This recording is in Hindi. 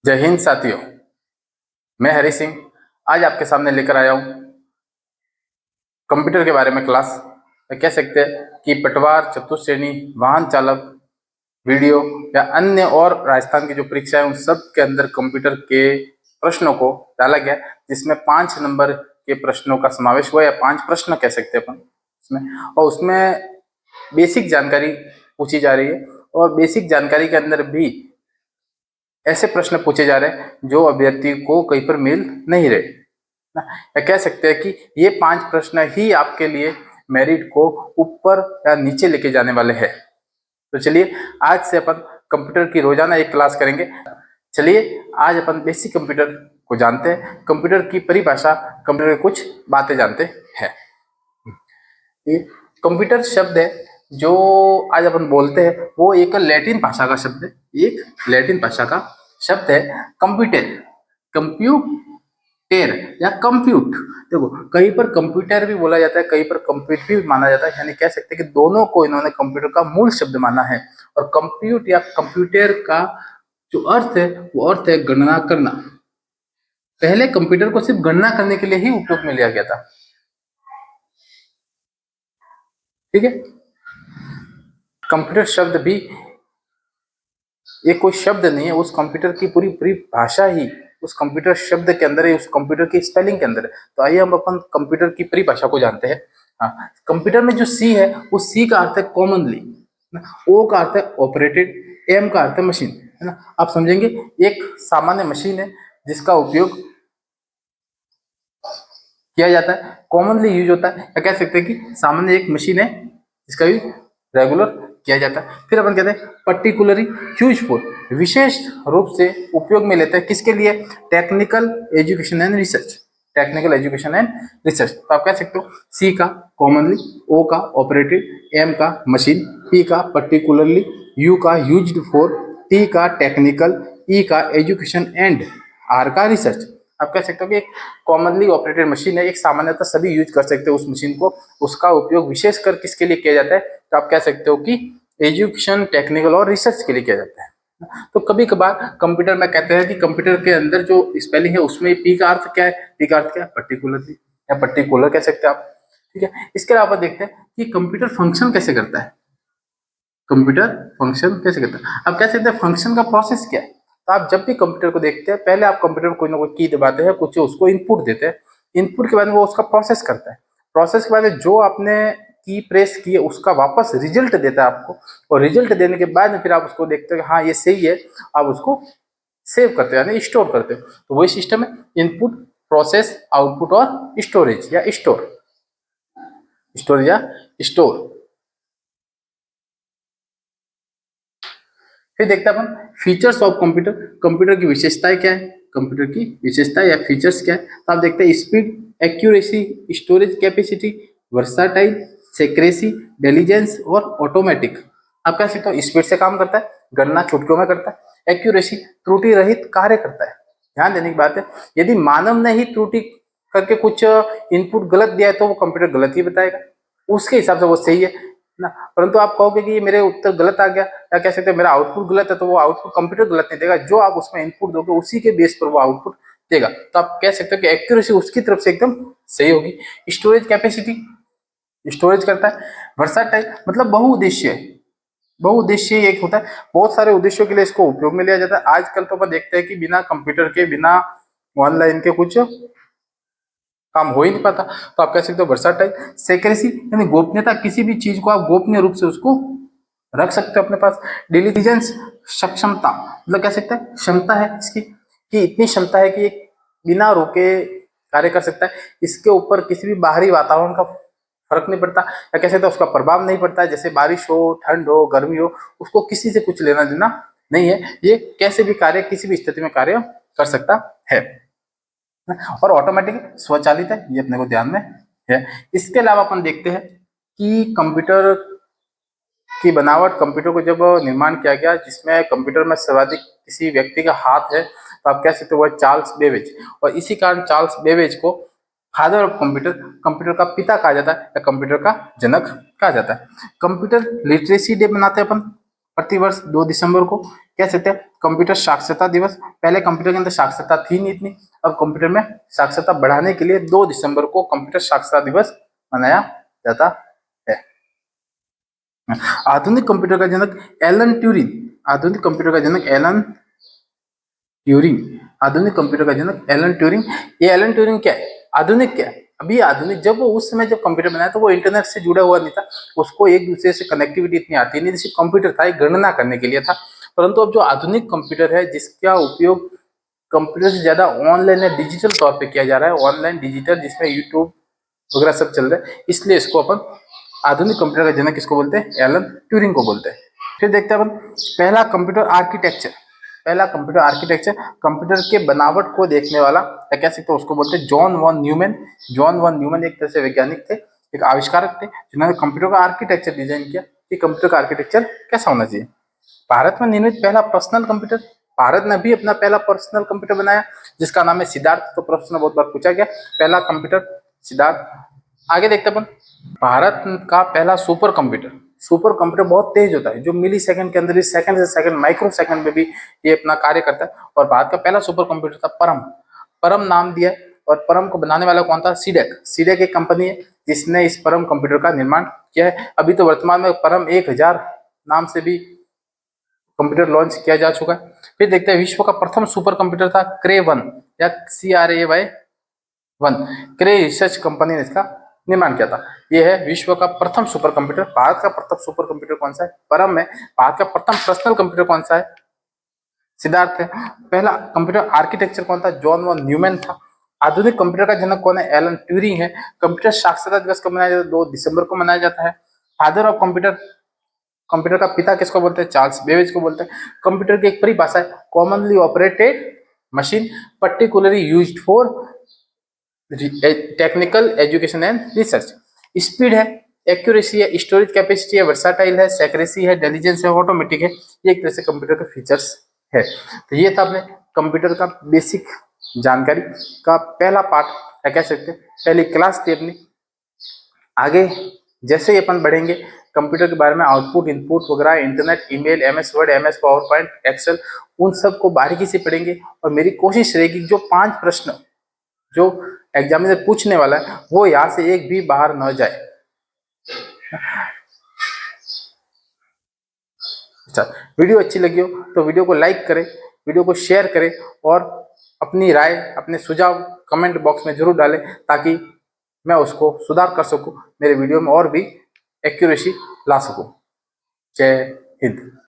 जय हिंद साथियों, मैं हरी सिंह आज आपके सामने लेकर आया हूँ कंप्यूटर के बारे में क्लास। कह सकते हैं कि पटवार, चतुश्रेणी, वाहन चालक, वीडियो या अन्य और राजस्थान की जो परीक्षा है उन सब के अंदर कंप्यूटर के प्रश्नों को डाला गया, जिसमें 5 नंबर के प्रश्नों का समावेश हुआ या 5 प्रश्न कह सकते हैं अपन उसमें। और उसमें बेसिक जानकारी पूछी जा रही है और बेसिक जानकारी के अंदर भी ऐसे प्रश्न पूछे जा रहे हैं जो अभ्यर्थी को कहीं पर मिल नहीं रहे ना। या कह सकते हैं कि ये 5 प्रश्न ही आपके लिए मेरिट को ऊपर या नीचे लेके जाने वाले हैं। तो चलिए आज से अपन कंप्यूटर की रोजाना एक क्लास करेंगे। चलिए आज अपन बेसिक कंप्यूटर को जानते हैं, कंप्यूटर की परिभाषा, कंप्यूटर की कुछ बातें जानते हैं। ये कंप्यूटर शब्द है जो आज अपन बोलते हैं वो एक लैटिन भाषा का शब्द है, एक लैटिन भाषा का शब्द है कंप्यूटर, कंप्यूटर या कंप्यूट। देखो कहीं पर कंप्यूटर भी बोला जाता है, कहीं पर कंप्यूट भी माना जाता है, यानी कह सकते हैं कि दोनों को इन्होंने कंप्यूटर का मूल शब्द माना है। और कंप्यूट या कंप्यूटर का जो अर्थ है वो अर्थ है गणना करना। पहले कंप्यूटर को सिर्फ गणना करने के लिए ही उपयोग में लिया गया था, ठीक है। कंप्यूटर शब्द भी ये कोई शब्द नहीं है, उस कंप्यूटर की पूरी पूरी भाषा ही उस कंप्यूटर शब्द के अंदर है, उस कंप्यूटर की स्पेलिंग के अंदर है। तो आइए हम अपन कंप्यूटर की परिभाषा को जानते हैं। हाँ, कंप्यूटर में जो सी है उस सी का अर्थ है कॉमनली, ओ का अर्थ है ऑपरेटेड, एम का अर्थ है मशीन, है ना। आप समझेंगे एक सामान्य मशीन है जिसका उपयोग किया जाता है, कॉमनली यूज होता है, या कह सकते हैं कि सामान्य एक मशीन है जिसका यूज रेगुलर किया जाता है। फिर अपन कहते हैं पर्टिकुलरली यूज फॉर, विशेष रूप से उपयोग में लेते हैं किसके लिए, technical education and research, technical education and research. तो आप कह सकते हो सी का कॉमनली, ओ का ऑपरेटेड, एम का मशीन, पी का पर्टिकुलरली, यू का यूज्ड फॉर, टी का टेक्निकल, ई का एजुकेशन एंड आर का रिसर्च। आप कह सकते हो कि एक कॉमनली ऑपरेटेड मशीन है, एक सामान्यतः सभी यूज कर सकते हो उस मशीन को, उसका उपयोग विशेषकर किसके लिए किया जाता है, तो आप कह सकते हो कि एजुकेशन, टेक्निकल और रिसर्च के लिए किया जाता है। तो कभी कभार कंप्यूटर में कहते हैं कि कंप्यूटर के अंदर जो स्पेलिंग है उसमें पी का अर्थ क्या है, पी का अर्थ क्या है पर्टिकुलरली या पर्टिकुलर कह सकते हैं आप, ठीक है। इसके अलावा देखते हैं कि कंप्यूटर फंक्शन कैसे करता है, कंप्यूटर फंक्शन कैसे करता है। आप कह सकते हैं फंक्शन का प्रोसेस क्या है। तो आप जब भी कंप्यूटर को देखते हैं पहले आप कंप्यूटर में कोई ना कोई की दबाते हैं, कुछ उसको इनपुट देते हैं, इनपुट के बाद में वो उसका प्रोसेस करता है, प्रोसेस के बाद जो आपने की प्रेस की है उसका वापस रिजल्ट देता है आपको, और रिजल्ट देने के बाद फिर आप उसको देखते हो कि हाँ ये सही है, आप उसको सेव करते हो यानी स्टोर करते हो। तो वही सिस्टम है इनपुट, प्रोसेस, आउटपुट और स्टोरेज या स्टोर, स्टोरेज या स्टोर। फिर देखते हैं अपन फीचर्स ऑफ कंप्यूटर, कंप्यूटर की विशेषताएं क्या है, कंप्यूटर की विशेषता या फीचर्स क्या है। तो आप देखते हैं speed, accuracy, storage capacity, versatile, secrecy, diligence और ऑटोमेटिक। आप कह सकते हो स्पीड से काम करता है, गणना चुटकियों में करता है, एक्यूरेसी त्रुटि रहित कार्य करता है। ध्यान देने की बात है, यदि मानव ने ही त्रुटि करके कुछ इनपुट गलत दिया है तो वो कंप्यूटर गलत ही बताएगा, उसके हिसाब से वो सही है ना। परंतु आप कहोगे कि मेरे उत्तर गलत आ गया, या कह सकते हैं मेरा आउटपुट गलत है, तो वो आउटपुट कंप्यूटर गलत नहीं देगा, जो आप उसमें इनपुट दोगे उसी के बेस पर वो आउटपुट देगा। तो आप कह सकते हो कि एक्यूरेसी उसकी तरफ से एकदम सही होगी। स्टोरेज कैपेसिटी, स्टोरेज करता है। वर्साटाइल मतलब बहुउद्देश्य, बहुउद्देश्य एक होता है, बहुत सारे उद्देश्यों के लिए इसको उपयोग में लिया जाता है। आजकल तो अपन देखते हैं कि बिना कंप्यूटर के, बिना ऑनलाइन के कुछ काम हो ही नहीं पाता। तो आप कह सकते हो वर्साटाइल। सेक्रेसी यानी गोपनीयता, किसी भी चीज को आप गोपनीय रूप से उसको रख सकते हो अपने पास। डिलीजेंस सक्षमता, मतलब कह सकते हैं क्षमता है इसकी, कि इतनी क्षमता है कि बिना रोके कार्य कर सकता है, इसके ऊपर किसी भी बाहरी वातावरण का फर्क नहीं पड़ता, या कह सकते हैं उसका प्रभाव नहीं पड़ता है, जैसे बारिश हो, ठंड हो, गर्मी हो, उसको किसी से कुछ लेना देना नहीं है, ये कैसे भी कार्य, किसी भी स्थिति में कार्य कर सकता है। और ऑटोमेटिक स्वचालित है, ये अपने को ध्यान में है। इसके अलावा अपन देखते हैं कि कंप्यूटर की बनावट, कंप्यूटर को जब निर्माण किया गया जिसमें कंप्यूटर में सर्वाधिक किसी व्यक्ति का हाथ है, तो आप कह सकते हो वह चार्ल्स बेबेज, और इसी कारण चार्ल्स बेबेज को फादर ऑफ कंप्यूटर, कंप्यूटर का पिता कहा जाता है या कंप्यूटर का जनक कहा जाता है। कंप्यूटर लिटरेसी डे मनाते हैं अपन प्रतिवर्ष 2 दिसंबर को, कह सकते हैं कंप्यूटर साक्षरता दिवस। पहले कंप्यूटर के अंदर साक्षरता थी नहीं इतनी, अब कंप्यूटर में साक्षरता बढ़ाने के लिए 2 दिसंबर को कंप्यूटर साक्षरता दिवस मनाया जाता है। आधुनिक कंप्यूटर का जनक एलन ट्यूरिंग। आधुनिक कंप्यूटर का जनक एलन ट्यूरिंग। आधुनिक कंप्यूटर का जनक एलन ट्यूरिंग। ये एलन ट्यूरिंग क्या है, आधुनिक क्या है? अभी आधुनिक, जब वो उस समय जब कंप्यूटर बनाया तो वो इंटरनेट से जुड़ा हुआ नहीं था, उसको एक दूसरे से कनेक्टिविटी इतनी आती नहीं, जैसे कंप्यूटर था एक गणना करने के लिए था। परंतु अब जो आधुनिक कंप्यूटर है जिसका उपयोग कंप्यूटर से ज्यादा ऑनलाइन या डिजिटल तौर पे किया जा रहा है, ऑनलाइन डिजिटल, जिसमें यूट्यूब वगैरह सब चल रहा है, इसलिए इसको अपन आधुनिक कंप्यूटर का जनक किसको बोलते हैं, एलन ट्यूरिंग को बोलते हैं। फिर देखते हैं अपन पहला कंप्यूटर आर्किटेक्चर। पहला कंप्यूटर आर्किटेक्चर, कंप्यूटर के बनावट को देखने वाला या कह सकते हैं उसको बोलते हैं John von Neumann. John von Neumann एक तरह से वैज्ञानिक थे, एक आविष्कारक थे, जिन्होंने कंप्यूटर का आर्किटेक्चर डिजाइन किया कि कंप्यूटर का आर्किटेक्चर कैसा होना चाहिए। भारत में निर्मित पहला पर्सनल कंप्यूटर, भारत ने भी अपना पहला पर्सनल कंप्यूटर बनाया जिसका नाम है सिद्धार्थ। तो प्रश्न बहुत बार पूछा गया, पहला कंप्यूटर सिद्धार्थ। आगे देखते हैं अपन भारत का पहला सुपर कंप्यूटर। सुपर कंप्यूटर बहुत तेज होता है, जो मिली सेकंड के अंदर ही, सेकंड से सेकंड, माइक्रो सेकंड में भी ये अपना कार्य करता है। और भारत का पहला सुपर कंप्यूटर था परम। परम नाम दिया, और परम को बनाने वाला कौन था, सीडेक। सीडेक एक कंपनी है जिसने इस परम कंप्यूटर का निर्माण किया है। अभी तो वर्तमान में परम 1000 नाम से भी कंप्यूटर लॉन्च किया जा चुका है। फिर देखते हैं विश्व का प्रथम सुपर कंप्यूटर था क्रे 1 या CRAY1। क्रे रिसर्च कंपनी ने इसका निर्माण किया था। यह है विश्व का प्रथम सुपर कंप्यूटर। भारत का प्रथम सुपर कंप्यूटर कौन सा है, परम है। भारत का प्रथम पर्सनल कंप्यूटर कौन सा है, सिद्धार्थ है। पहला कंप्यूटर आर्किटेक्चर कौन था, जॉन वॉन न्यूमैन था। आधुनिक कंप्यूटर का जनक कौन है, एलन ट्यूरिंग है। कंप्यूटर साक्षरता दिवस कब मनाया जाता है, 2 दिसंबर को मनाया जाता है। फादर ऑफ कंप्यूटर, कंप्यूटर का पिता किसको बोलते हैं, चार्ल्स बेबेज को बोलते हैं। कंप्यूटर की एक परिभाषा है commonly operated machine particularly used for technical education and research. Speed है, एक्यूरेसी है, स्टोरेज कैपेसिटी है, वर्साटाइल है, सेक्रेसी है, इंटेलिजेंस है, ऑटोमेटिक है। ये एक तरह से कंप्यूटर के फीचर्स है। तो ये था अपने कंप्यूटर का बेसिक जानकारी का पहला पार्ट, क्या कह सकते हैं पहली क्लास थी अपनी। आगे जैसे ही अपन बढ़ेंगे कंप्यूटर के बारे में, आउटपुट इनपुट वगैरह, internet, email, MS Word, MS PowerPoint, Excel, उन सब को बारीकी से पढ़ेंगे। और मेरी कोशिश रहेगी जो 5 प्रश्न जो एग्जामिनर पूछने वाला है वो यहाँ से एक भी बाहर न जाए। अच्छा, वीडियो अच्छी लगी हो तो वीडियो को लाइक करें, वीडियो को शेयर करें, और अपनी राय, अपने सुझाव कमेंट बॉक्स में जरूर डालें ताकि मैं उसको सुधार कर सकूं, मेरे वीडियो में और भी एक्यूरेसी ला सकूं। जय हिंद।